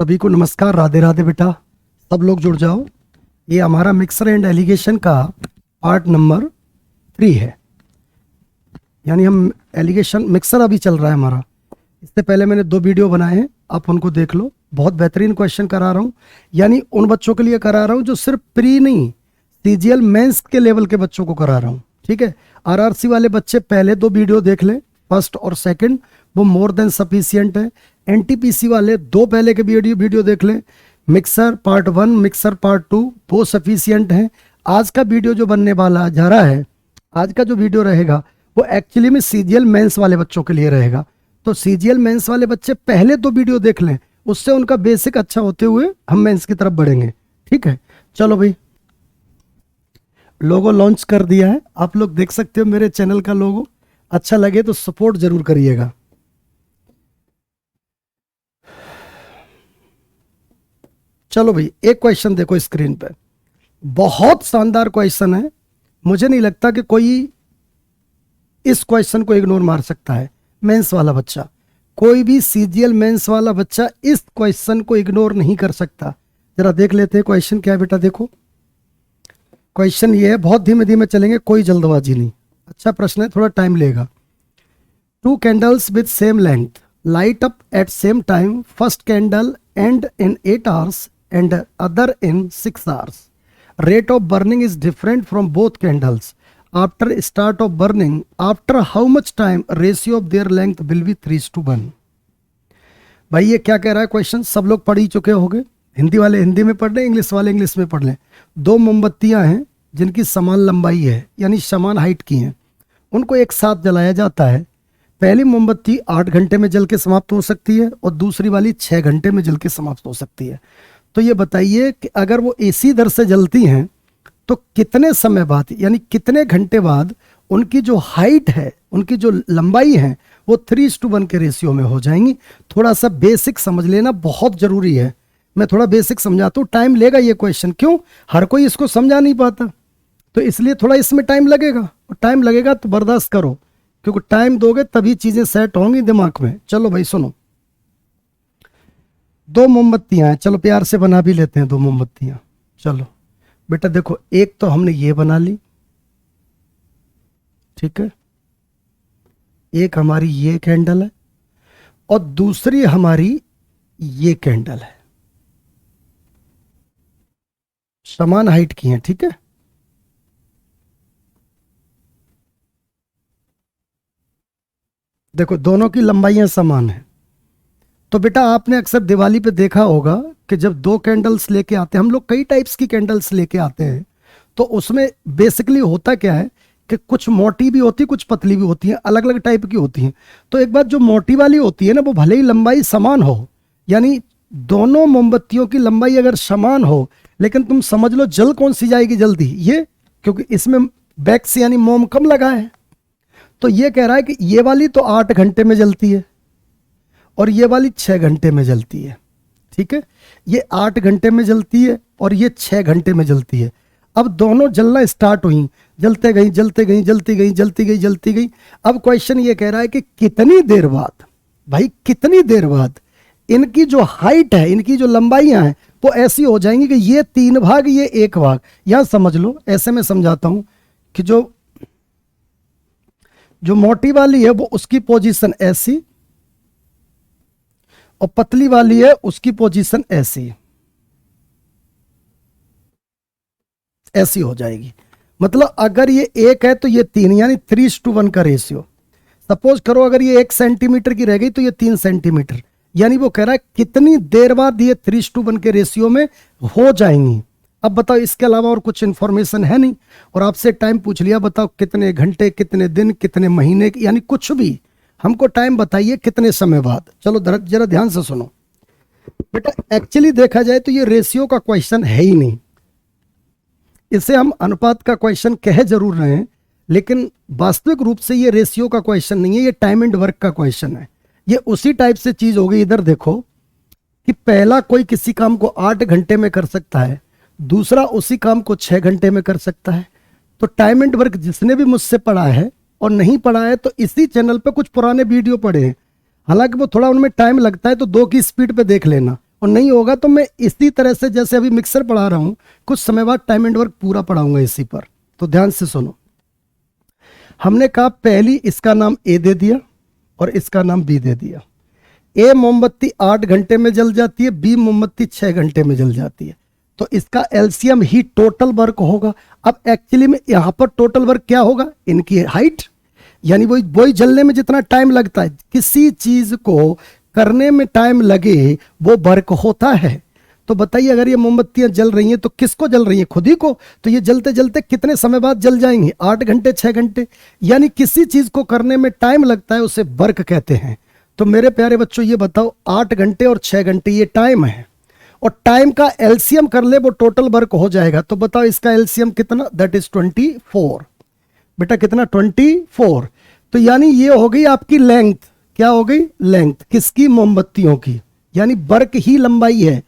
सभी को नमस्कार, राधे राधे बेटा। सब लोग जुड़ जाओ। ये हमारा मिक्सर एंड एलिगेशन का पार्ट नंबर 3 है। यानी हम एलिगेशन मिक्सर अभी चल रहा है हमारा। इससे पहले मैंने 2 वीडियो बनाए हैं, आप उनको देख लो। बहुत बेहतरीन क्वेश्चन करा रहा हूँ, यानी उन बच्चों के लिए करा रहा हूँ जो सिर्फ प्री नहीं, सीजीएल मेंस के लेवल के बच्चों को करा रहा हूँ। ठीक है, आरआरसी वाले बच्चे पहले 2 वीडियो देख लें, फर्स्ट और सेकंड, वो मोर देन सफिशियंट है। एनटीपीसी वाले 2 पहले के वीडियो देख लें, मिक्सर पार्ट 1, मिक्सर पार्ट 2, वो सफिशियंट हैं। आज का वीडियो जो बनने वाला जा रहा है, आज का जो वीडियो रहेगा वो एक्चुअली में सीजीएल मेंस वाले बच्चों के लिए रहेगा। तो सीजीएल मेंस वाले बच्चे पहले 2 वीडियो देख लें, उससे उनका बेसिक अच्छा होते हुए हम मेंस की तरफ बढ़ेंगे। ठीक है, चलो भाई, लोगो लॉन्च कर दिया है, आप लोग देख सकते हो मेरे चैनल का लोगो। अच्छा लगे तो सपोर्ट जरूर करिएगा। चलो भाई, एक क्वेश्चन देखो स्क्रीन पे, बहुत शानदार क्वेश्चन है। मुझे नहीं लगता कि कोई इस क्वेश्चन को इग्नोर मार सकता है। मेंस वाला बच्चा, कोई भी सीजीएल मेंस वाला बच्चा इस क्वेश्चन को इग्नोर नहीं कर सकता। जरा देख लेते हैं क्वेश्चन क्या है बेटा। देखो क्वेश्चन ये है, बहुत धीमे धीमे चलेंगे, कोई जल्दबाजी नहीं। अच्छा प्रश्न है, थोड़ा टाइम लेगा। 2 candles with same length light up at same time, first candle and in 8 hours and other in 6 hours. Rate of burning is different from both candles. After start of burning, after how much time ratio of their length will be 3:1? भाई ये क्या कह रहा है question, सब लोग पढ़ ही चुके होंगे। हिंदी वाले हिंदी में पढ़ लें, इंग्लिश वाले इंग्लिश में पढ़ लें। 2 मोमबत्तियां हैं जिनकी समान लंबाई है, यानी समान हाइट की हैं, उनको एक साथ जलाया जाता है। पहली मोमबत्ती 8 घंटे में जल के समाप्त हो सकती है और दूसरी वाली 6 घंटे में जल के समाप्त हो सकती है। तो ये बताइए कि अगर वो इसी दर से जलती हैं तो कितने समय बाद, यानी कितने घंटे बाद उनकी जो हाइट है, उनकी जो लंबाई है, वो 3:1 के रेशियो में हो जाएंगी। थोड़ा सा बेसिक समझ लेना बहुत जरूरी है। मैं थोड़ा बेसिक समझाता हूँ, टाइम लेगा ये क्वेश्चन। क्यों, हर कोई इसको समझा नहीं पाता, तो इसलिए थोड़ा इसमें टाइम लगेगा। और टाइम लगेगा तो बर्दाश्त करो, क्योंकि टाइम दोगे तभी चीजें सेट होंगी दिमाग में। चलो भाई सुनो, 2 मोमबत्तियां हैं, चलो प्यार से बना भी लेते हैं 2 मोमबत्तियां। चलो बेटा देखो, एक तो हमने ये बना ली, ठीक है, एक हमारी ये कैंडल है और दूसरी हमारी ये कैंडल है, समान हाइट की है। ठीक है, देखो दोनों की लंबाइयां समान है। तो बेटा आपने अक्सर दिवाली पे देखा होगा कि जब 2 कैंडल्स लेके आते हैं हम लोग, कई टाइप्स की कैंडल्स लेके आते हैं, तो उसमें बेसिकली होता क्या है कि कुछ मोटी भी होती है, कुछ पतली भी होती हैं, अलग अलग टाइप की होती हैं। तो एक बात, जो मोटी वाली होती है ना, वो भले ही लंबाई समान हो, यानी दोनों मोमबत्तियों की लंबाई अगर समान हो, लेकिन तुम समझ लो जल कौन सी जाएगी जल्दी, ये, क्योंकि इसमें वैक्स यानी मोम कम लगा है। तो ये कह रहा है कि ये वाली तो 8 घंटे में जलती है और ये वाली 6 घंटे में जलती है। ठीक है, ये 8 घंटे में जलती है और ये 6 घंटे में जलती है। अब दोनों जलना स्टार्ट हुई, जलते गई जलते गई जलती गई जलती गई जलती गई। अब क्वेश्चन ये कह रहा है कि कितनी देर बाद, भाई कितनी देर बाद इनकी जो हाइट है, इनकी जो लंबाइयां हैं, वो ऐसी हो जाएंगी कि ये 3 भाग, ये 1 भाग। यहां समझ लो, ऐसे में समझाता हूं कि जो मोटी वाली है वो उसकी पोजीशन ऐसी और पतली वाली है उसकी पोजीशन ऐसी, ऐसी हो जाएगी। मतलब अगर ये 1 है तो ये 3, यानी 3:1 का रेशियो। सपोज करो अगर ये 1 सेंटीमीटर की रह गई तो ये 3 सेंटीमीटर, यानी वो कह रहा है कितनी देर बाद ये 3:1 के रेशियो में हो जाएंगी। अब बताओ, इसके अलावा और कुछ इंफॉर्मेशन है नहीं। और आपसे टाइम पूछ लिया, बताओ कितने घंटे, कितने दिन, कितने महीने, यानी कुछ भी हमको टाइम बताइए कितने समय बाद। चलो जरा ध्यान से सुनो बेटा, एक्चुअली देखा जाए तो ये रेशियो का क्वेश्चन है ही नहीं। इसे हम अनुपात का क्वेश्चन कह जरूर रहे हैं, लेकिन वास्तविक रूप से ये रेशियो का क्वेश्चन नहीं है, ये टाइम एंड वर्क का क्वेश्चन है। ये उसी टाइप से चीज होगी। इधर देखो कि पहला कोई किसी काम को 8 घंटे में कर सकता है, दूसरा उसी काम को 6 घंटे में कर सकता है। तो टाइम एंड वर्क जिसने भी मुझसे पढ़ा है और नहीं पढ़ा है तो इसी चैनल पे कुछ पुराने वीडियो पढ़े हैं, हालांकि वो थोड़ा उनमें टाइम लगता है, तो 2 की स्पीड पे देख लेना, और नहीं होगा तो मैं इसी तरह से जैसे अभी मिक्सर पढ़ा रहा हूं, कुछ समय बाद टाइम एंड वर्क पूरा पढ़ाऊंगा इसी पर। तो ध्यान से सुनो। हमने कहा पहली इसका नाम ए दे दिया और इसका नाम बी दे दिया। ए मोमबत्ती 8 घंटे में जल जाती है, बी मोमबत्ती 6 घंटे में जल जाती है। तो इसका एलसीएम ही टोटल वर्क होगा। अब एक्चुअली में यहां पर टोटल वर्क क्या होगा, इनकी हाइट, यानी वही जलने में जितना टाइम लगता है, किसी चीज को करने में टाइम लगे वो वर्क होता है। तो बताइए अगर ये मोमबत्तियां जल रही हैं तो किसको जल रही हैं, खुद ही को। तो ये जलते जलते कितने समय बाद जल जाएंगी, 8 घंटे 6 घंटे। यानी किसी चीज को करने में टाइम लगता है उसे वर्क कहते हैं। तो मेरे प्यारे बच्चों ये बताओ 8 घंटे और 6 घंटे ये टाइम है, और टाइम का एलसीएम कर ले वो टोटल वर्क हो जाएगा। तो बताओ इसका एलसीएम कितना, दैट इज 24। बेटा कितना, 24। तो यानी ये हो गई आपकी लेंथ, क्या हो गई, लेंथ किसकी, मोमबत्तियों की। यानी वर्क ही लंबाई है,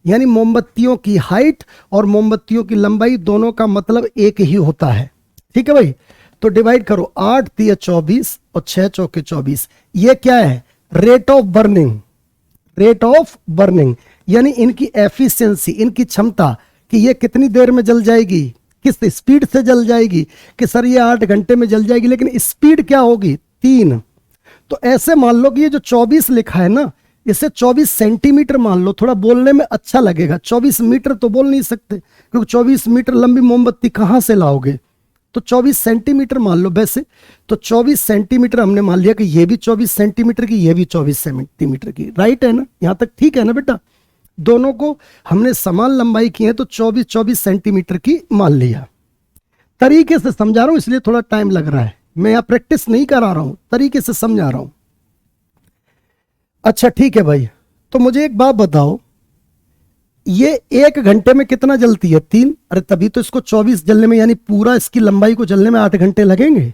यानी मोमबत्तियों की हाइट और मोमबत्तियों की लंबाई दोनों का मतलब एक ही होता है। ठीक है भाई। तो डिवाइड करो, 8 तिया 24 और 6 चौके 24। ये क्या है, rate of burning, rate of burning, यानी इनकी एफिशिएंसी, इनकी क्षमता कि ये कितनी देर में जल जाएगी, किस स्पीड से जल जाएगी। कि सर ये 8 घंटे में जल जाएगी, लेकिन स्पीड क्या होगी, 3। तो ऐसे मान लो कि ये जो 24 लिखा है ना, इसे 24 सेंटीमीटर मान लो, थोड़ा बोलने में अच्छा लगेगा। 24 मीटर तो बोल नहीं सकते, क्योंकि 24 मीटर लंबी मोमबत्ती कहां से लाओगे। तो 24 सेंटीमीटर मान लो। वैसे तो 24 सेंटीमीटर हमने मान लिया कि ये भी 24 सेंटीमीटर की, ये भी 24 सेंटीमीटर की, राइट है ना, यहां तक ठीक है ना बेटा। दोनों को हमने समान लंबाई की है तो 24 सेंटीमीटर की मान लिया। तरीके से समझा रहा हूं इसलिए थोड़ा टाइम लग रहा है, मैं यहां प्रैक्टिस नहीं करा रहा हूं, तरीके से समझा रहा हूं। अच्छा ठीक है भाई। तो मुझे एक बात बताओ, ये 1 घंटे में कितना जलती है, 3। अरे तभी तो इसको 24 जलने में, यानी पूरा इसकी लंबाई को जलने में 8 घंटे लगेंगे।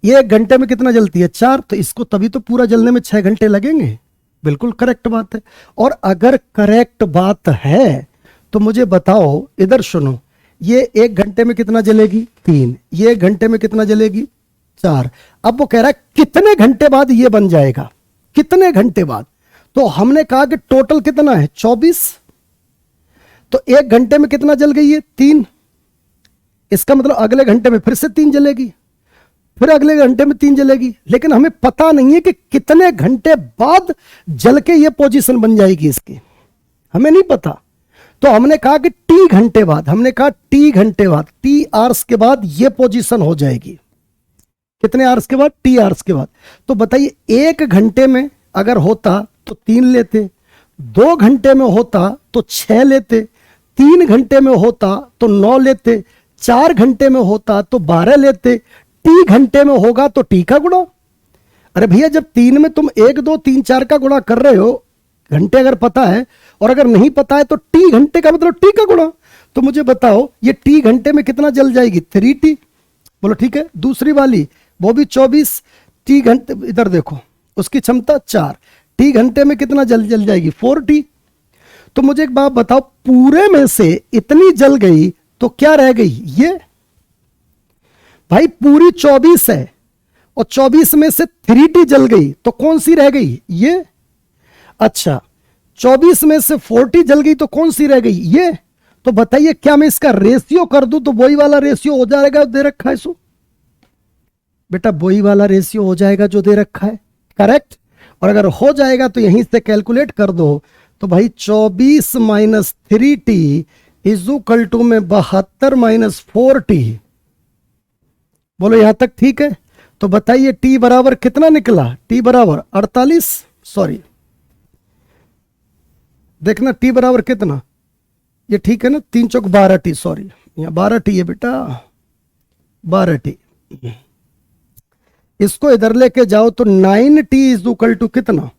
ये 1 घंटे में कितना जलती है, 4। तो इसको तभी तो पूरा जलने में 6 घंटे लगेंगे। बिल्कुल करेक्ट बात है। और अगर करेक्ट बात है तो मुझे बताओ, इधर सुनो, ये 1 घंटे में कितना जलेगी, 3। ये 1 घंटे में कितना जलेगी, 4। अब वो कह रहा है कितने घंटे बाद ये बन जाएगा, कितने घंटे बाद। तो हमने कहा कि टोटल कितना है, 24। तो 1 घंटे में कितना जल गई है, 3। इसका मतलब अगले घंटे में फिर से 3 जलेगी, फिर अगले घंटे में 3 जलेगी। लेकिन हमें पता नहीं है कि कितने घंटे बाद जल के ये पोजीशन बन जाएगी इसकी, हमें नहीं पता। तो हमने कहा कि टी घंटे बाद, हमने कहा टी घंटे बाद, टी आवर्स के बाद ये पोजीशन हो जाएगी। कितने आवर्स के बाद, टी आवर्स के बाद। तो बताइए 1 घंटे में अगर होता तो 3 लेते, 2 घंटे में होता तो 6 लेते, 3 घंटे में होता तो 9 लेते, 4 घंटे में होता तो 12 लेते, टी घंटे में होगा तो टी का गुणा। अरे भैया जब 3 में तुम 1 2 3 4 का गुणा कर रहे हो, घंटे अगर पता है और अगर नहीं पता है तो टी घंटे का मतलब टी का गुणा। तो मुझे बताओ ये टी घंटे में कितना जल जाएगी, 3T। बोलो ठीक है। दूसरी वाली वो भी 24 टी घंटे, इधर देखो उसकी क्षमता 4, टी घंटे में कितना जल जाएगी, 4T। तो मुझे एक बात बताओ, पूरे में से इतनी जल गई तो क्या रह गई, ये भाई पूरी 24 है और 24 में से 3T जल गई तो कौन सी रह गई, ये। अच्छा 24 में से 4T जल गई तो कौन सी रह गई, ये। तो बताइए क्या मैं इसका रेशियो कर दूं तो वही वाला रेशियो हो जाएगा दे रखा है सो। बेटा वही वाला रेशियो हो जाएगा जो दे रखा है, करेक्ट। और अगर हो जाएगा तो यहीं से कैलकुलेट कर दो। तो भाई 24 minus 3T is equal to में 72 माइनस 4T। बोलो यहां तक ठीक है। तो बताइए T बराबर कितना निकला, T बराबर 48, सॉरी देखना T बराबर कितना, ये ठीक है ना, 3 चौक 12T, सॉरी यहाँ 12T है बेटा, 12T। इसको इधर लेके जाओ तो 9T इज इक्वल टू कितना,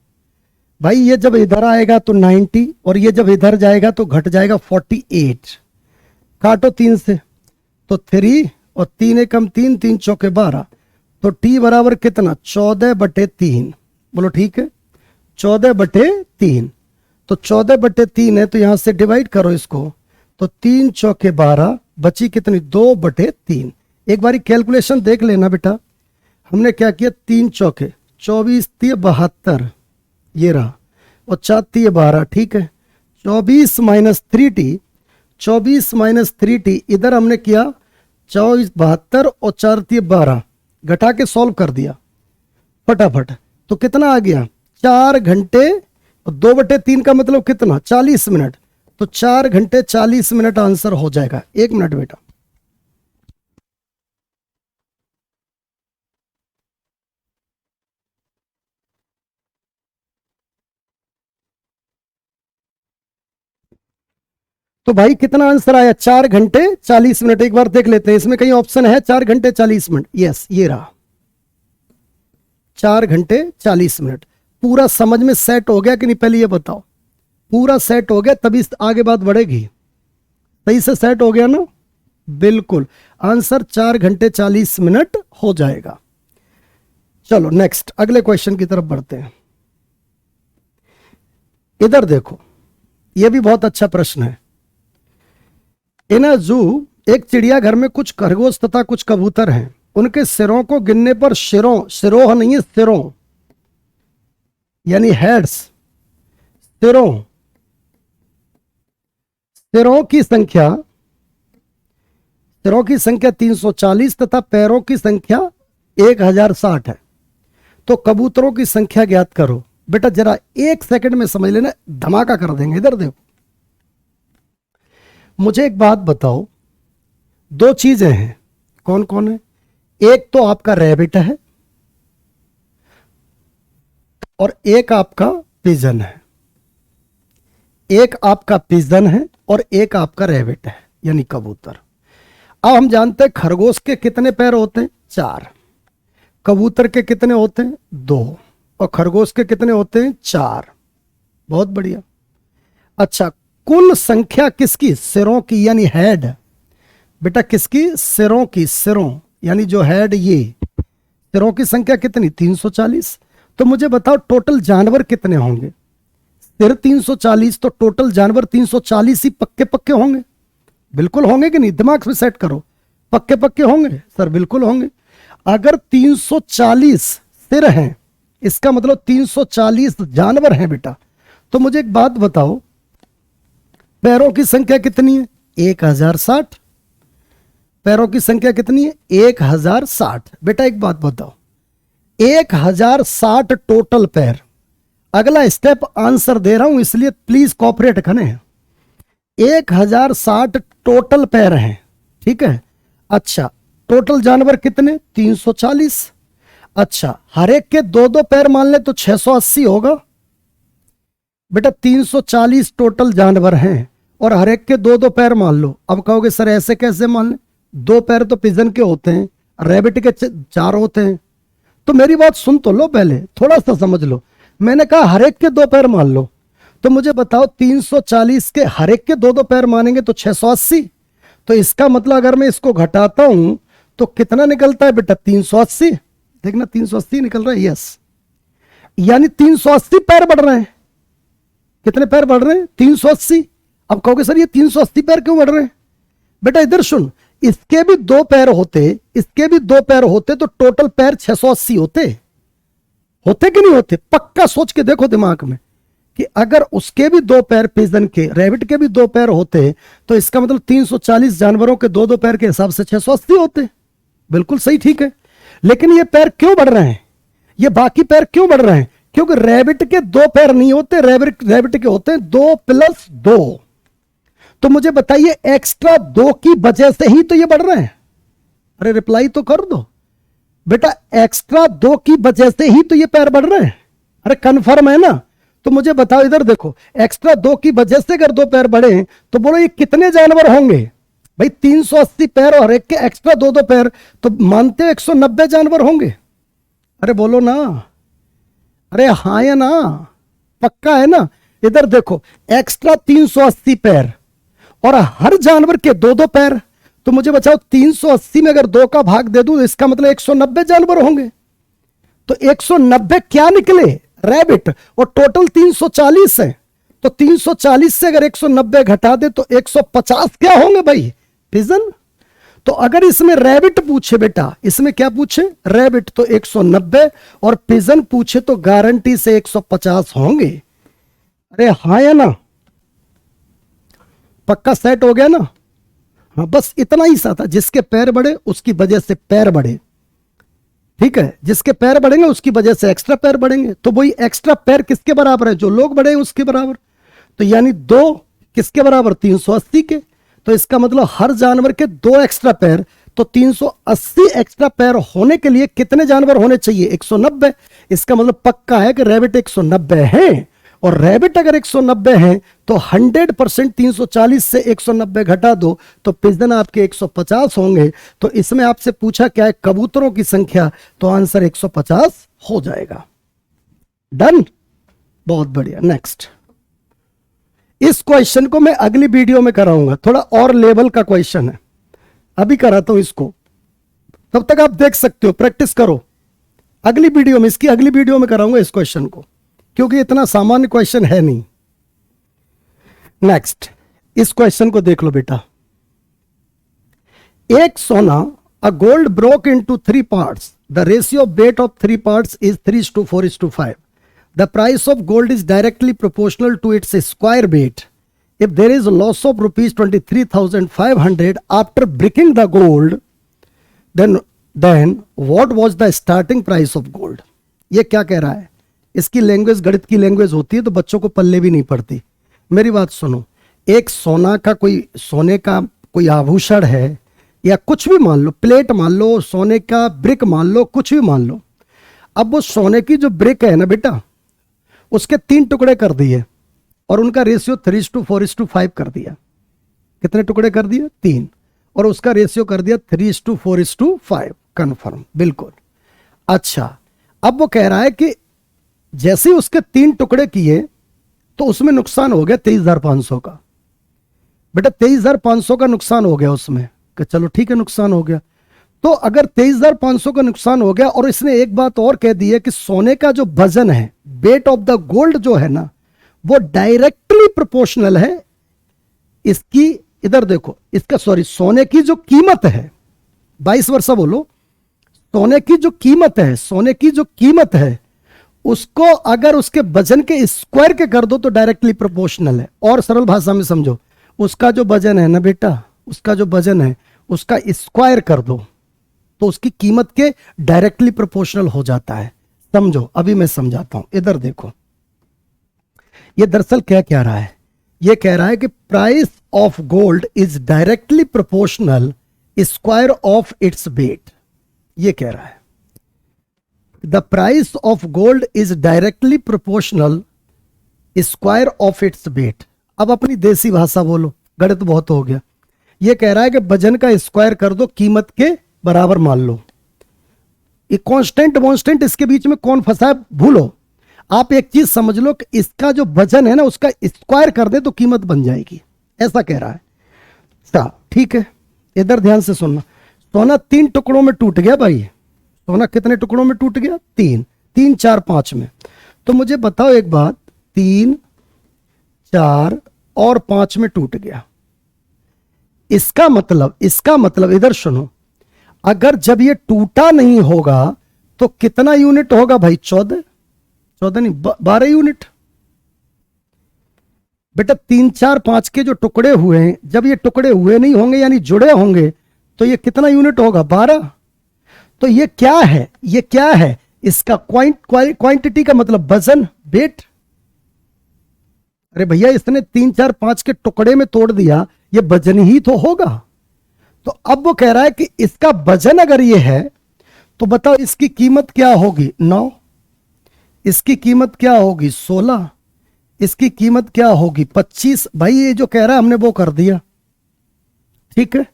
भाई ये जब इधर आएगा तो 90 और ये जब इधर जाएगा तो घट जाएगा 48। काटो 3 से तो 3 और 3 एकम 3, 3 चौके 12। तो T बराबर कितना, 14/3। बोलो ठीक है, 14/3। तो 14/3 है तो यहां से डिवाइड करो इसको, तो 3 चौके 12, बची कितनी, 2/3। एक बारी कैलकुलेशन देख लेना बेटा, हमने क्या किया, 3 चौके 24 3 72 ये रहा, और 4 3 12, ठीक है। 24 - 3t, इधर हमने किया 24 72 और 4 × 12, घटा के सॉल्व कर दिया फटाफट। तो कितना आ गया 4 घंटे 2/3 का मतलब कितना 40 मिनट। तो 4 घंटे 40 मिनट आंसर हो जाएगा। 1 मिनट बेटा। तो भाई कितना आंसर आया 4 घंटे 40 मिनट। एक बार देख लेते हैं इसमें कहीं ऑप्शन है 4 घंटे 40 मिनट। यस ये रहा 4 घंटे 40 मिनट। पूरा समझ में सेट हो गया कि नहीं पहले ये बताओ। पूरा सेट हो गया तभी आगे बात बढ़ेगी। सही से सेट हो गया ना। बिल्कुल आंसर 4 घंटे 40 मिनट हो जाएगा। चलो नेक्स्ट अगले क्वेश्चन की तरफ बढ़ते हैं। इधर देखो यह भी बहुत अच्छा प्रश्न है। इन अ जू एक चिड़ियाघर में कुछ खरगोश तथा कुछ कबूतर हैं। उनके सिरों को गिनने पर सिरोह नहीं है सिरों यानी हेड्स, सिरों की संख्या 340 तथा पैरों की संख्या 1060 है। तो कबूतरों की संख्या ज्ञात करो। बेटा जरा 1 सेकंड में समझ लेना, धमाका कर देंगे। इधर देखो मुझे एक बात बताओ, 2 चीजें हैं। कौन कौन है? एक तो आपका रैबिट है और एक आपका पिजन है। एक आपका पिजन है और एक आपका रैबिट है यानी कबूतर। अब हम जानते हैं खरगोश के कितने पैर होते हैं 4, कबूतर के कितने होते हैं 2 और खरगोश के कितने होते हैं 4। बहुत बढ़िया। अच्छा कुल संख्या किसकी? सिरों की यानी हेड। बेटा किसकी? सिरों की, सिरों यानी जो हेड, ये सिरों की संख्या कितनी 340। तो मुझे बताओ टोटल जानवर कितने होंगे? सिर 340 तो टोटल जानवर 340 ही पक्के पक्के होंगे। बिल्कुल होंगे कि नहीं? दिमाग में सेट करो। पक्के पक्के होंगे सर? बिल्कुल होंगे। अगर 340 सिर हैं इसका मतलब 340 जानवर हैं बेटा। तो मुझे एक बात बताओ पैरों की संख्या कितनी है? 1060। पैरों की संख्या कितनी है? 1060। बेटा एक बात बताओ 1060 टोटल पैर। अगला स्टेप आंसर दे रहा हूं इसलिए प्लीज कॉपरेट करें। 1060 टोटल पैर हैं, ठीक है। अच्छा टोटल जानवर कितने? 340। अच्छा हर एक के 2-2 पैर मान ले तो 680 होगा। बेटा 340 टोटल जानवर हैं और हर एक के 2-2 पैर मान लो। अब कहोगे सर ऐसे कैसे मान ले? 2 पैर तो पिजन के होते हैं, रैबिट के 4 होते हैं। तो मेरी बात सुन तो लो, पहले थोड़ा सा समझ लो। मैंने कहा हर एक के 2 पैर मान लो। तो मुझे बताओ 340 के हर एक के 2-2 पैर मानेंगे तो 680। तो इसका मतलब अगर मैं इसको घटाता हूं तो कितना निकलता है बेटा? 380। देखना 380 निकल रहा है। यस यानी 380 पैर बढ़ रहे हैं। कितने पैर बढ़ रहे हैं? 380। अब कहोगे सर ये 380 पैर क्यों बढ़ रहे हैं? बेटा इधर सुन, इसके भी 2 पैर होते, इसके भी 2 पैर होते तो टोटल पैर 680 होते कि नहीं होते? पक्का सोच के देखो दिमाग में कि अगर उसके भी 2 पैर पिजन के, रैबिट के भी 2 पैर होते तो इसका मतलब 340 जानवरों के 2-2 पैर के हिसाब से 680 होते। बिल्कुल सही, ठीक है। लेकिन ये पैर क्यों बढ़ रहे हैं? ये बाकी पैर क्यों बढ़ रहे हैं? क्योंकि रैबिट के 2 पैर नहीं होते, रैबिट के होते हैं 2 + 2। तो मुझे बताइए एक्स्ट्रा 2 की वजह से ही तो ये बढ़ रहे हैं। अरे रिप्लाई तो कर दो बेटा, एक्स्ट्रा 2 की वजह से ही तो ये पैर बढ़ रहे हैं। अरे कंफर्म है ना? तो मुझे बताओ, इधर देखो, एक्स्ट्रा 2 की वजह से अगर 2 पैर बढ़े तो बोलो ये कितने जानवर होंगे? भाई 380 पैर और एक के एक्स्ट्रा 2-2 पैर, तो मानते हो 190 जानवर होंगे। अरे बोलो ना, अरे हाँ या ना? पक्का है ना? इधर देखो एक्स्ट्रा 380 पैर और हर जानवर के 2-2 पैर, तो मुझे बताओ 380 में अगर 2 का भाग दे दूं इसका मतलब 190 जानवर होंगे। तो 190 क्या निकले? रैबिट। और टोटल 340 है, तो 340 से अगर 190 घटा दे तो 150 क्या होंगे भाई? पिजन। तो अगर इसमें रैबिट पूछे बेटा, इसमें क्या पूछे? रैबिट, तो 190 और पिजन पूछे तो गारंटी से 150 होंगे। अरे हाँ या ना? पक्का सेट हो गया ना। हाँ, बस इतना ही सा था, जिसके पैर बढ़े उसकी वजह से पैर बढ़े, ठीक है, जिसके पैर बढ़ेंगे उसकी वजह से एक्स्ट्रा पैर बढ़ेंगे। तो वही एक्स्ट्रा पैर किसके बराबर है, जो लोग बढ़े उसके बराबर। तो यानी 2 किसके बराबर, 380 के। तो इसका मतलब हर जानवर के 2 एक्स्ट्रा पैर, तो 380 एक्स्ट्रा पैर होने के लिए कितने जानवर होने चाहिए, 190। इसका मतलब पक्का है कि रैबिट 190 है, और रैबिट अगर 190 है तो 100% 340 से 190 घटा दो तो पिजन आपके 150 होंगे। तो इसमें आपसे पूछा क्या है, कबूतरों की संख्या, तो आंसर 150 हो जाएगा। डन, बहुत बढ़िया। नेक्स्ट, इस क्वेश्चन को मैं अगली वीडियो में कराऊंगा, थोड़ा और लेवल का क्वेश्चन है, अभी कराता हूं इसको, तब तक आप देख सकते हो, प्रैक्टिस करो। अगली वीडियो में, इसकी अगली वीडियो में कराऊंगा इस क्वेश्चन को, क्योंकि इतना सामान्य क्वेश्चन है नहीं। नेक्स्ट, इस क्वेश्चन को देख लो बेटा। एक सोना, a gold broke into 3 parts, the ratio of weight of 3 parts is 3:4:5. The price of gold is directly proportional to its square weight. If there is a loss of rupees 23,500 after breaking the gold, then what was the starting price of gold? ये क्या कह रहा है, इसकी language गणित की language होती है तो बच्चों को पल्ले भी नहीं पड़ती। मेरी बात सुनो, एक सोना का सोने का कोई आभूषण है, या कुछ भी मान लो, प्लेट मान लो, सोने का ब्रिक मान लो, कुछ भी मान लो। अब वो सोने की जो ब्रिक है ना बेटा, उसके 3 टुकड़े कर दिए और उनका रेशियो 3:4:5 कर दिया। कितने टुकड़े कर दिए, 3, और उसका रेशियो कर दिया 3:4:5। कन्फर्म, बिल्कुल। अच्छा, अब वो कह रहा है कि जैसे ही उसके 3 टुकड़े किए तो उसमें नुकसान हो गया 23,500 का। बेटा 23,500 का नुकसान हो गया उसमें, कि चलो ठीक है नुकसान हो गया। तो अगर 23,500 का नुकसान हो गया, और इसने एक बात और कह दी है कि सोने का जो वजन है, वेट ऑफ द गोल्ड जो है ना, वो डायरेक्टली प्रोपोर्शनल है इसकी, इधर देखो, इसका सोने की जो कीमत है, 22 वर्षा बोलो, सोने की जो कीमत है, सोने की जो कीमत है, उसको अगर उसके वजन के स्क्वायर के कर दो तो डायरेक्टली प्रोपोर्शनल है। और सरल भाषा में समझो, उसका जो वजन है ना बेटा, उसका जो वजन है उसका स्क्वायर कर दो तो उसकी कीमत के डायरेक्टली प्रोपोर्शनल हो जाता है। समझो, अभी मैं समझाता हूं, इधर देखो। ये दरअसल क्या रहा है, ये कह रहा है कि price of gold is directly proportional square of its weight. ये कह रहा है the price of gold is directly proportional square of its weight. अब अपनी देसी भाषा बोलो, गणित बहुत हो गया। ये कह रहा है कि वजन का स्क्वायर कर दो, कीमत के बराबर मान लो। ये कांस्टेंट इसके बीच में कौन फंसा है भूलो। आप एक चीज समझ लो कि इसका जो वजन है ना, उसका स्क्वायर कर दे तो कीमत बन जाएगी, ऐसा कह रहा है। ठीक है, इधर ध्यान से सुनना। सोना 3 टुकड़ों में टूट गया भाई। सोना कितने टुकड़ों में टूट गया, 3, 3, 4, 5 में। तो मुझे बताओ एक बात, 3, 4 और 5 में टूट गया। इसका मतलब इधर सुनो, अगर जब ये टूटा नहीं होगा तो कितना यूनिट होगा भाई, 14 नहीं 12 यूनिट। बेटा 3, 4, 5 के जो टुकड़े हुए हैं, जब ये टुकड़े हुए नहीं होंगे यानी जुड़े होंगे तो ये कितना यूनिट होगा, 12। तो ये क्या है, इसका क्वांटिटी का मतलब वजन, वेट। अरे भैया इसने 3, 4, 5 के टुकड़े में तोड़ दिया, ये वजन ही तो होगा। तो अब वो कह रहा है कि इसका वजन अगर ये है तो बताओ इसकी कीमत क्या होगी, 9। इसकी कीमत क्या होगी, 16। इसकी कीमत क्या होगी, 25। भाई ये जो कह रहा है हमने वो कर दिया, ठीक है।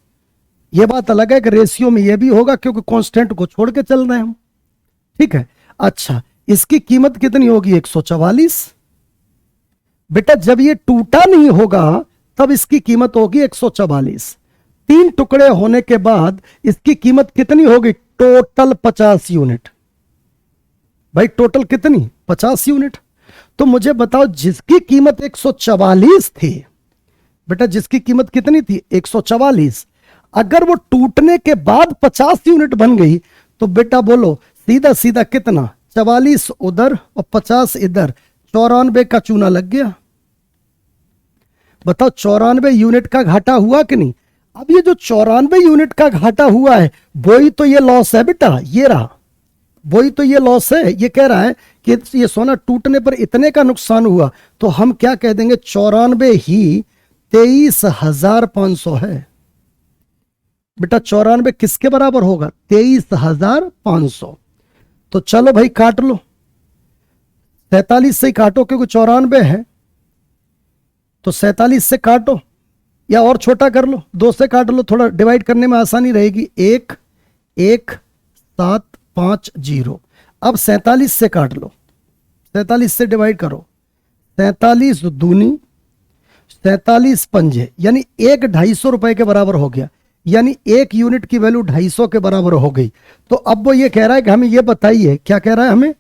ये बात अलग है कि रेशियो में ये भी होगा क्योंकि कांस्टेंट को छोड़ के चल रहे हैं हम, ठीक है। अच्छा, इसकी कीमत कितनी होगी, 144। बेटा जब ये टूटा नहीं होगा तब इसकी कीमत होगी 144। 3 टुकड़े होने के बाद इसकी कीमत कितनी होगी, टोटल 50 यूनिट। भाई टोटल कितनी, 50 यूनिट। तो मुझे बताओ जिसकी कीमत 144 थी, बेटा जिसकी कीमत कितनी थी, 144, अगर वो टूटने के बाद 50 यूनिट बन गई तो बेटा बोलो सीधा सीधा कितना, 44 उधर और 50 इधर, 94 का चूना लग गया। बताओ 94 यूनिट का घाटा हुआ कि नहीं? अब ये जो 94 यूनिट का घाटा हुआ है वही तो ये लॉस है बेटा, ये रहा, वही तो ये लॉस है। ये कह रहा है कि ये सोना टूटने पर इतने का नुकसान हुआ, तो हम क्या कह देंगे, 94 ही 23,500 है बेटा। 94 किसके बराबर होगा? 23,500। तो चलो भाई काट लो, 47 से काटो क्योंकि 94 है, तो 47 से काटो या और छोटा कर लो, 2 से काट लो, थोड़ा डिवाइड करने में आसानी रहेगी। 1 1 7 5 0। अब 47 से काट लो, 47 से डिवाइड करो, 47 दूनी 47 पंजे, यानी 250 रुपए के बराबर हो गया, यानी 1 यूनिट की वैल्यू 250 के बराबर हो गई। तो अब वो ये कह रहा है कि हमें ये बताइए, क्या कह रहा है हमें,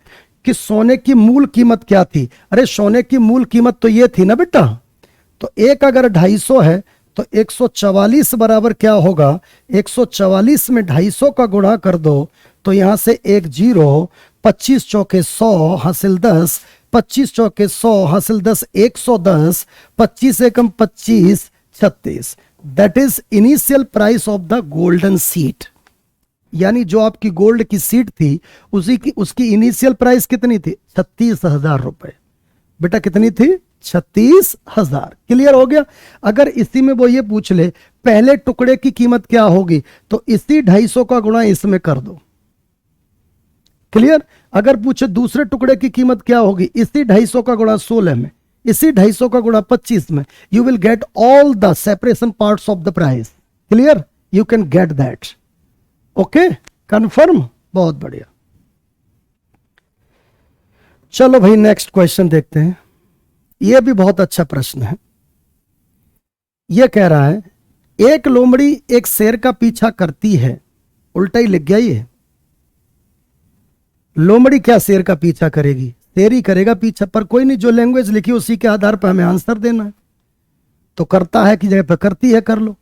कि सोने की मूल कीमत क्या थी? अरे सोने की मूल कीमत तो ये थी ना बेटा, तो एक अगर 250 है तो 144 बराबर क्या होगा, 144 में 250 का गुणा कर दो, तो यहां से एक 0, 25 चौके 100 हासिल 10, 25 चौके 100 हासिल 10, 110, 25 एकम 25, 36। That is initial price of the golden seat, यानी जो आपकी गोल्ड की सीट थी उसकी इनिशियल प्राइस कितनी थी? 36,000 रुपए बेटा। कितनी थी? 36,000। क्लियर हो गया? अगर इसी में वो ये पूछ ले पहले टुकड़े की कीमत क्या होगी, तो इसी 250 का गुणा इसमें कर दो। क्लियर? अगर पूछे दूसरे टुकड़े की कीमत क्या होगी, इसी 250 का गुणा 16 में, इसी 250 का गुणा 25 में, you will get all the separation parts of the price. Clear? You can get that. Okay, confirm? बहुत बढ़िया। चलो भाई नेक्स्ट क्वेश्चन देखते हैं। यह भी बहुत अच्छा प्रश्न है। यह कह रहा है एक लोमड़ी एक शेर का पीछा करती है, उल्टा ही लिख गया ये। लोमड़ी क्या शेर का पीछा करेगी? शेर ही करेगा पीछा, पर कोई नहीं, जो लैंग्वेज लिखी उसी के आधार पर हमें आंसर देना है। तो करता है कि जगह पर करती है, कर लो।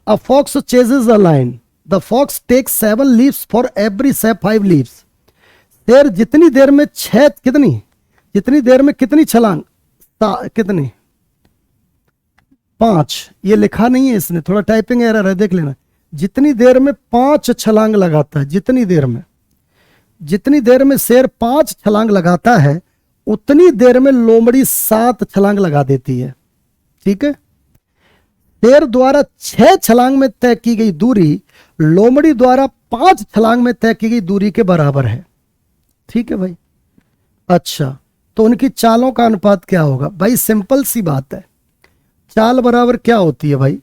A fox chases a lion, the fox takes 7 leaps for every 5 leaps. शेर जितनी देर में जितनी देर में कितनी छलांग, कितनी? 5। ये लिखा नहीं है इसने, थोड़ा टाइपिंग एरर है, देख लेना। जितनी देर में 5 छलांग लगाता है, जितनी देर में शेर 5 छलांग लगाता है, उतनी देर में लोमड़ी 7 छलांग लगा देती है। ठीक है? शेर द्वारा 6 छलांग में तय की गई दूरी लोमड़ी द्वारा 5 छलांग में तय की गई दूरी के बराबर है। ठीक है भाई? अच्छा, तो उनकी चालों का अनुपात क्या होगा? भाई सिंपल सी बात है, चाल बराबर क्या होती है भाई?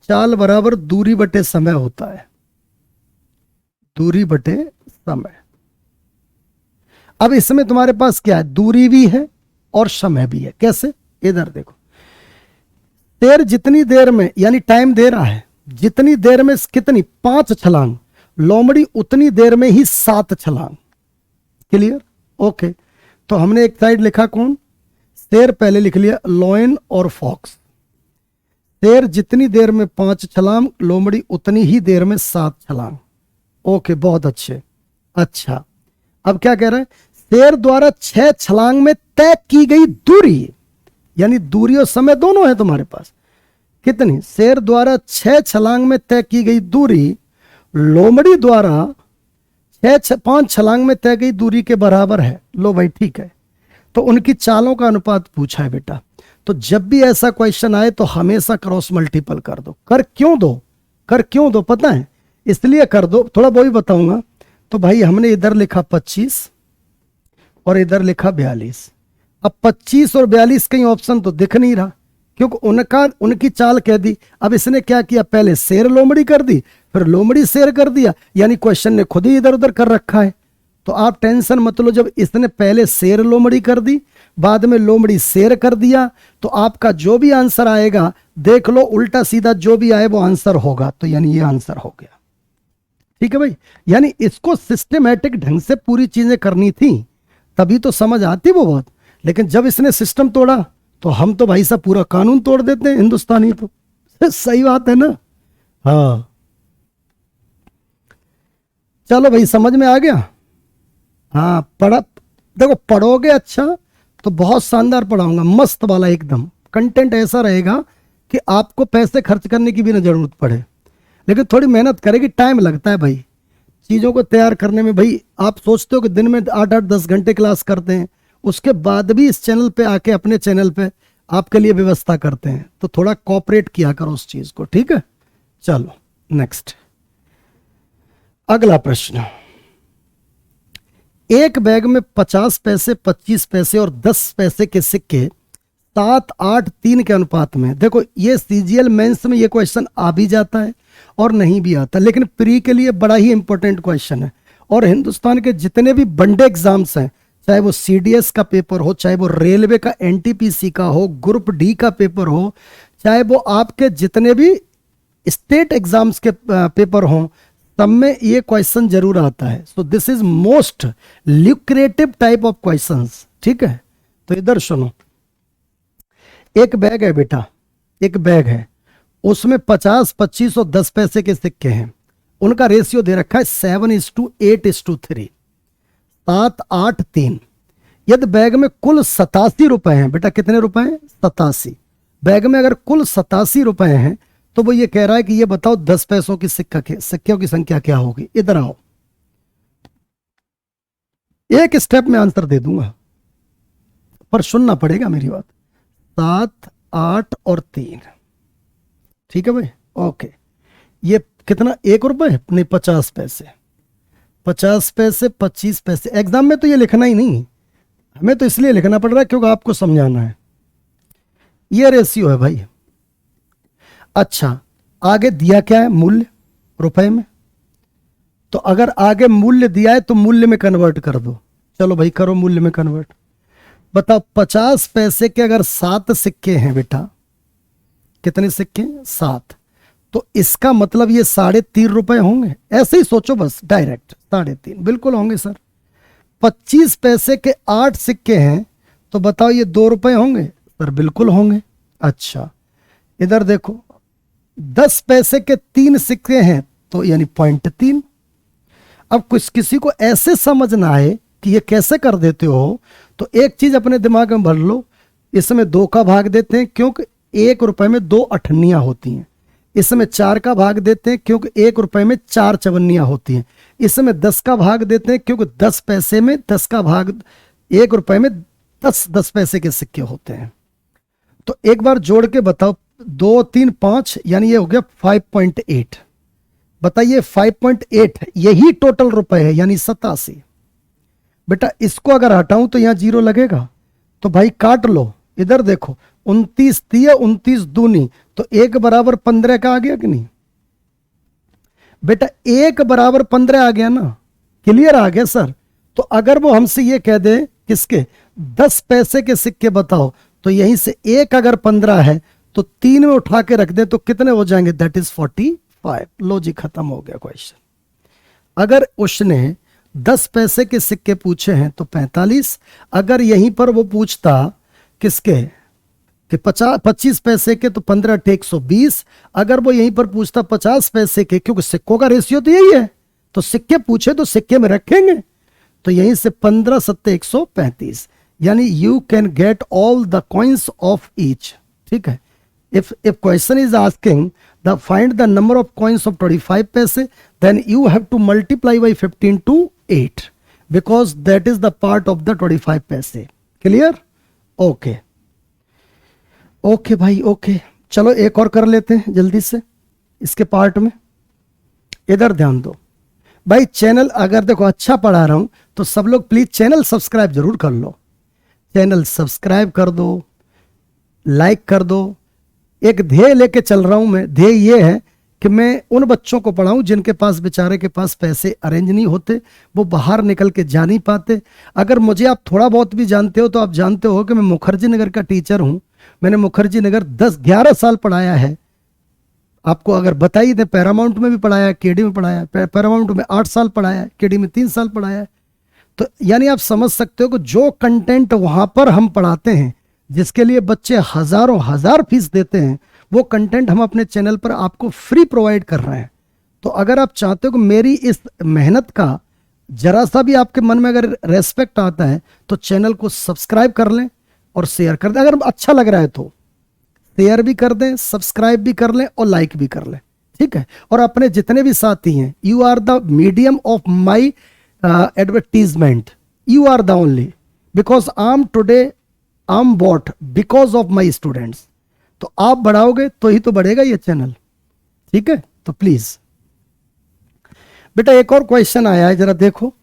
चाल बराबर दूरी बटे समय होता है, दूरी बटे समय। अब इसमें तुम्हारे पास क्या है? दूरी भी है और समय भी है। कैसे? इधर देखो, शेर जितनी देर में, यानी टाइम दे रहा है, जितनी देर में कितनी? 5 छलांग, लोमड़ी उतनी देर में ही 7 छलांग। क्लियर? ओके, तो हमने एक साइड लिखा कौन? शेर पहले लिख लिया, लॉयन और फॉक्स। शेर जितनी देर में 5 छलांग, लोमड़ी उतनी ही देर में 7 छलांग। ओके, बहुत अच्छे। अच्छा, अब क्या कह रहा है? शेर द्वारा 6 छलांग में तय की गई दूरी, यानी दूरी और समय दोनों है तुम्हारे पास। कितनी? शेर द्वारा 6 छलांग में तय की गई दूरी लोमड़ी द्वारा 5 छलांग में तय गई दूरी के बराबर है। लो भाई, ठीक है। तो उनकी चालों का अनुपात पूछा है बेटा, तो जब भी ऐसा क्वेश्चन आए तो हमेशा क्रॉस मल्टीपल कर दो। कर क्यों दो पता है? इसलिए कर दो, थोड़ा वो भी बताऊंगा। तो भाई हमने इधर लिखा 25 और इधर लिखा 42। अब 25 और 42 कहीं ऑप्शन तो दिख नहीं रहा, क्योंकि उनकी चाल कह दी। अब इसने क्या किया? पहले शेर लोमड़ी कर दी, फिर लोमड़ी शेर कर दिया, यानी क्वेश्चन ने खुद ही इधर उधर कर रखा है। तो आप टेंशन मत लो, जब इसने पहले शेर लोमड़ी कर दी, बाद में लोमड़ी शेर कर दिया, तो आपका जो भी आंसर आएगा, देख लो उल्टा सीधा जो भी आए वो आंसर होगा। तो यानी ये आंसर हो गया। ठीक है भाई? यानी इसको सिस्टमैटिक ढंग से पूरी चीजें करनी थी, तभी तो समझ आती वो बहुत। लेकिन जब इसने सिस्टम तोड़ा तो हम तो भाई साहब पूरा कानून तोड़ देते हैं हिंदुस्तानी। तो सही बात है ना? हाँ, चलो भाई, समझ में आ गया? हाँ, देखो पढ़ोगे अच्छा तो बहुत शानदार पढ़ाऊंगा, मस्त वाला एकदम। कंटेंट ऐसा रहेगा कि आपको पैसे खर्च करने की भी ना जरूरत पड़े। लेकिन थोड़ी मेहनत करेगी, टाइम लगता है भाई चीज़ों को तैयार करने में। भाई आप सोचते हो कि दिन में 8-8-10 घंटे क्लास करते हैं, उसके बाद भी इस चैनल पे आके अपने चैनल पे आपके लिए व्यवस्था करते हैं, तो थोड़ा कॉपरेट किया करो उस चीज़ को, ठीक है। चलो नेक्स्ट, अगला प्रश्न। एक बैग में 50 पैसे, 25 पैसे और 10 पैसे के सिक्के 7-8-3 के अनुपात में। देखो ये सीजीएल मेंस में ये क्वेश्चन आ भी जाता है और नहीं भी आता, लेकिन प्री के लिए बड़ा ही इंपॉर्टेंट क्वेश्चन है। और हिंदुस्तान के जितने भी बड़े एग्जाम्स हैं, चाहे वो सीडीएस का पेपर हो, चाहे वो रेलवे का एनटीपीसी का हो, ग्रुप डी का पेपर हो, चाहे वो आपके जितने भी स्टेट एग्जाम्स के पेपर हों, सब में ये क्वेश्चन जरूर आता है। So this is most lucrative type of questions, ठीक है। तो इधर सुनो, एक बैग है बेटा, एक बैग है, उसमें 50, 25 और 10 पैसे के सिक्के हैं। उनका रेशियो दे रखा है 7:8:3, 7-8-3। यदि बैग में कुल 87 रुपए हैं, बेटा कितने रुपए हैं? 87। बैग में अगर कुल 87 रुपए हैं तो वो ये कह रहा है कि ये बताओ 10 पैसों की सिक्कों की संख्या क्या होगी। इधर आओ, एक स्टेप में आंसर दे दूंगा पर सुनना पड़ेगा मेरी बात। 7, 8 और 3, ठीक है भाई, ओके। ये कितना? 1 रुपए नहीं, 50 पैसे, 50 पैसे, 25 पैसे। एग्जाम में तो ये लिखना ही नहीं, हमें तो इसलिए लिखना पड़ रहा है क्योंकि आपको समझाना है। ये रेशियो है भाई। अच्छा, आगे दिया क्या है? मूल्य रुपए में। तो अगर आगे मूल्य दिया है तो मूल्य में कन्वर्ट कर दो। चलो भाई करो मूल्य में कन्वर्ट। बताओ 50 पैसे के अगर 7 सिक्के हैं बेटा, कितने सिक्के? 7। तो इसका मतलब ये 3.5 रुपए होंगे। ऐसे ही सोचो बस डायरेक्ट, 3.5 बिल्कुल होंगे सर। 25 पैसे के 8 सिक्के हैं तो बताओ ये 2 रुपए होंगे सर? बिल्कुल होंगे। अच्छा इधर देखो, 10 पैसे के 3 सिक्के हैं तो यानी 0.3। अब कुछ किसी को ऐसे समझना है कि ये कैसे कर देते हो, तो एक चीज अपने दिमाग में भर लो, इसमें 2 का भाग देते हैं क्योंकि 1 रुपए में 2 अठन्नियां होती हैं। इसमें 4 का भाग देते हैं क्योंकि 1 रुपए में 4 चवन्नियां होती हैं। इसमें 10 का भाग देते हैं क्योंकि 10 पैसे में 10 का भाग, 1 रुपए में 10 पैसे के सिक्के होते हैं। तो एक बार जोड़ के बताओ, 2, 3, 5 यानी ये हो गया 5.8। बताइए 5.8 यही टोटल रुपए है यानी 87। बेटा इसको अगर हटाऊं तो यहां 0 लगेगा, तो भाई काट लो। इधर देखो 29 दिए, 29 दूनी, तो 1 बराबर 15 का आ गया कि नहीं बेटा? 1 बराबर 15 आ गया ना, क्लियर आ गया सर। तो अगर वो हमसे ये कह दे किसके 10 पैसे के सिक्के बताओ, तो यहीं से 1 अगर 15 है तो 3 में उठा के रख दे तो कितने हो जाएंगे? That is 45। लो जी खत्म हो गया क्वेश्चन। अगर उसने 10 पैसे के सिक्के पूछे हैं तो 45। अगर यहीं पर वो पूछता किसके कि 25 पैसे के तो 15 × 120। अगर वो यहीं पर पूछता 50 पैसे के, क्योंकि सिक्कों का रेशियो तो यही है, तो सिक्के पूछे तो सिक्के में रखेंगे, तो यहीं से 15 × 7 = 135। यानी you can get all the coins of each, ठीक है। If question is asking the find the number of coins of 25 paise, then you have to multiply by 15 to 8 because that is the part of the 25 paise. Clear? Okay okay भाई okay. चलो एक और कर लेते हैं जल्दी से इसके पार्ट में। इधर ध्यान दो भाई, चैनल अगर देखो अच्छा पढ़ा रहा हूं तो सब लोग प्लीज चैनल सब्सक्राइब जरूर कर लो। चैनल सब्सक्राइब कर दो, लाइक कर दो। एक ध्येय लेके चल रहा हूं मैं। ध्येय ये है कि मैं उन बच्चों को पढ़ाऊं जिनके पास बेचारे के पास पैसे अरेंज नहीं होते, वो बाहर निकल के जा नहीं पाते। अगर मुझे आप थोड़ा बहुत भी जानते हो तो आप जानते हो कि मैं मुखर्जी नगर का टीचर हूं। मैंने मुखर्जी नगर 10-11 साल पढ़ाया है। आपको अगर बता ही दें, पैरामाउंट में भी पढ़ाया है, केडी में पढ़ाया है। पैरामाउंट में 8 साल पढ़ाया है, केडी में 3 साल पढ़ाया है। तो यानी आप समझ सकते हो कि जो कंटेंट वहां पर हम पढ़ाते हैं, जिसके लिए बच्चे हजारों हजार फीस देते हैं, वो कंटेंट हम अपने चैनल पर आपको फ्री प्रोवाइड कर रहे हैं। तो अगर आप चाहते हो कि मेरी इस मेहनत का जरा सा भी आपके मन में अगर रेस्पेक्ट आता है तो चैनल को सब्सक्राइब कर लें और शेयर कर दें अगर अच्छा लग रहा है तो। शेयर भी कर दें, सब्सक्राइब भी कर लें और लाइक भी कर लें, ठीक है। और अपने जितने भी साथी हैं, you are the medium of my advertisement, you are the only, because I am bought because of my students. तो आप बढ़ाओगे तो ही तो बढ़ेगा ये चैनल, ठीक है। तो प्लीज बेटा एक और क्वेश्चन आया है, जरा देखो।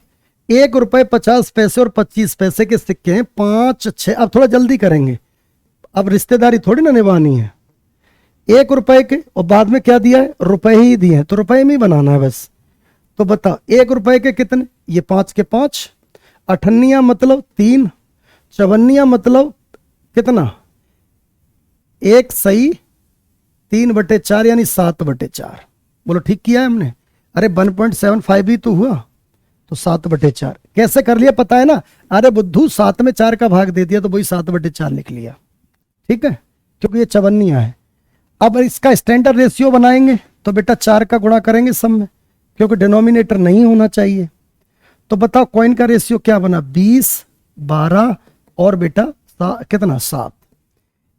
1 रुपए 50 पैसे और 25 पैसे के सिक्के हैं, 5 6। अब थोड़ा जल्दी करेंगे, अब रिश्तेदारी थोड़ी ना निभानी है। 1 रुपए के और बाद में क्या दिया है, रुपए ही दिए हैं, तो रुपए में ही बनाना है बस। तो बता 1 रुपए के कितने, ये 5 के 5, अठन्नियां मतलब 3, चवन्नियां मतलब कितना, 1 सही 3/4 यानी 7/4। बोलो ठीक किया है हमने। अरे 1.75 ही तो हुआ, तो 7/4 कैसे कर लिया पता है ना। अरे बुद्धू 7 में 4 का भाग दे दिया तो वही 7/4 लिख लिया, ठीक है, क्योंकि ये चवन्नियां है। अब इसका स्टैंडर्ड रेशियो बनाएंगे तो बेटा 4 का गुणा करेंगे सब में, क्योंकि डिनोमिनेटर नहीं होना चाहिए। तो बताओ कॉइन का रेशियो क्या बना, 20 12 और बेटा कितना 7।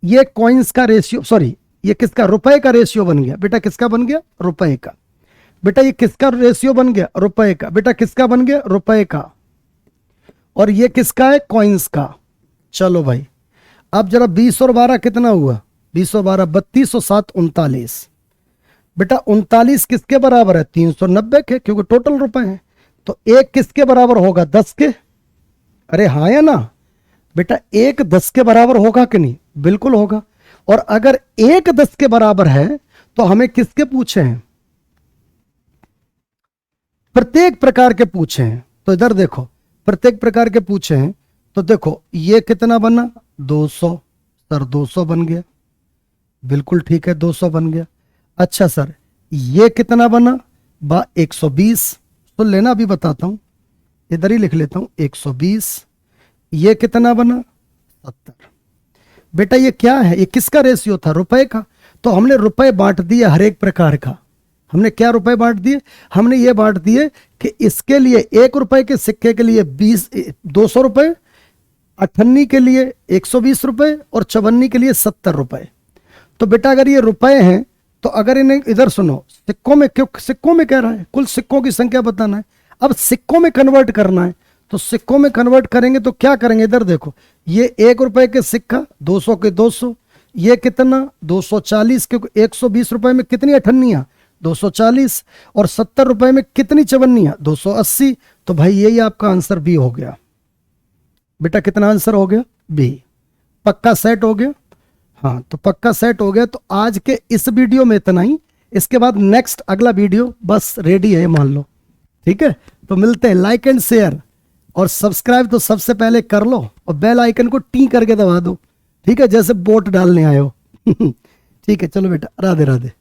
ये कॉइन्स का रेशियो, सॉरी ये किसका, रुपए का रेशियो बन गया। बेटा किसका बन गया, रुपए का। बेटा ये किसका रेशियो बन गया, रुपए का। बेटा किसका बन गया, रुपए का। और ये किसका है, कॉइन्स का। चलो भाई अब जरा 20 और 12 कितना हुआ, 20 और 12 32 और 7 39। बेटा 39 किसके बराबर है, 390 के, क्योंकि टोटल रुपए हैं। तो 1 किसके बराबर होगा, 10 के। अरे हाँ या ना बेटा, 1 10 के बराबर होगा कि नहीं, बिल्कुल होगा। और अगर 1 10 के बराबर है तो हमें किसके पूछे हैं, प्रत्येक प्रकार के पूछे हैं। तो इधर देखो प्रत्येक प्रकार के पूछे हैं, तो देखो ये कितना बना 200, सर 200 बन गया, बिल्कुल ठीक है 200 बन गया। अच्छा सर ये कितना बना 120, तो लेना अभी बताता हूं, इधर ही लिख लेता हूं 120। ये कितना बना 70। बेटा ये क्या है, ये किसका रेशियो था, रुपए का। तो हमने रुपए बांट दिए हर एक प्रकार का। हमने क्या रुपए बांट दिए, हमने ये बांट दिए कि इसके लिए 1 रुपए के सिक्के के लिए 200 रुपए, अठन्नी के लिए 120 रुपए और चवन्नी के लिए 70 रुपए। तो बेटा अगर ये रुपए हैं तो अगर इन्हें इधर सुनो, सिक्कों में, क्यों सिक्कों में कह रहा है, कुल सिक्कों की संख्या बताना है। अब सिक्कों में कन्वर्ट करना है, तो सिक्कों में कन्वर्ट करेंगे तो क्या करेंगे, इधर देखो ये 1 रुपए के सिक्का 200 के 200, ये कितना 240, क्योंकि 120 रुपए में कितनी अठन्नियां 240 और 70 रुपए में कितनी चवन्नियां 280। तो भाई यही आपका आंसर बी हो गया। बेटा कितना आंसर हो गया, बी। पक्का सेट हो गया, हाँ तो पक्का सेट हो गया। तो आज के इस वीडियो में इतना ही, इसके बाद नेक्स्ट अगला वीडियो बस रेडी है मान लो, ठीक है। तो मिलते हैं, लाइक एंड शेयर और सब्सक्राइब तो सबसे पहले कर लो और बेल आइकन को टी करके दबा दो, ठीक है, जैसे वोट डालने आए हो ठीक है चलो बेटा, राधे राधे।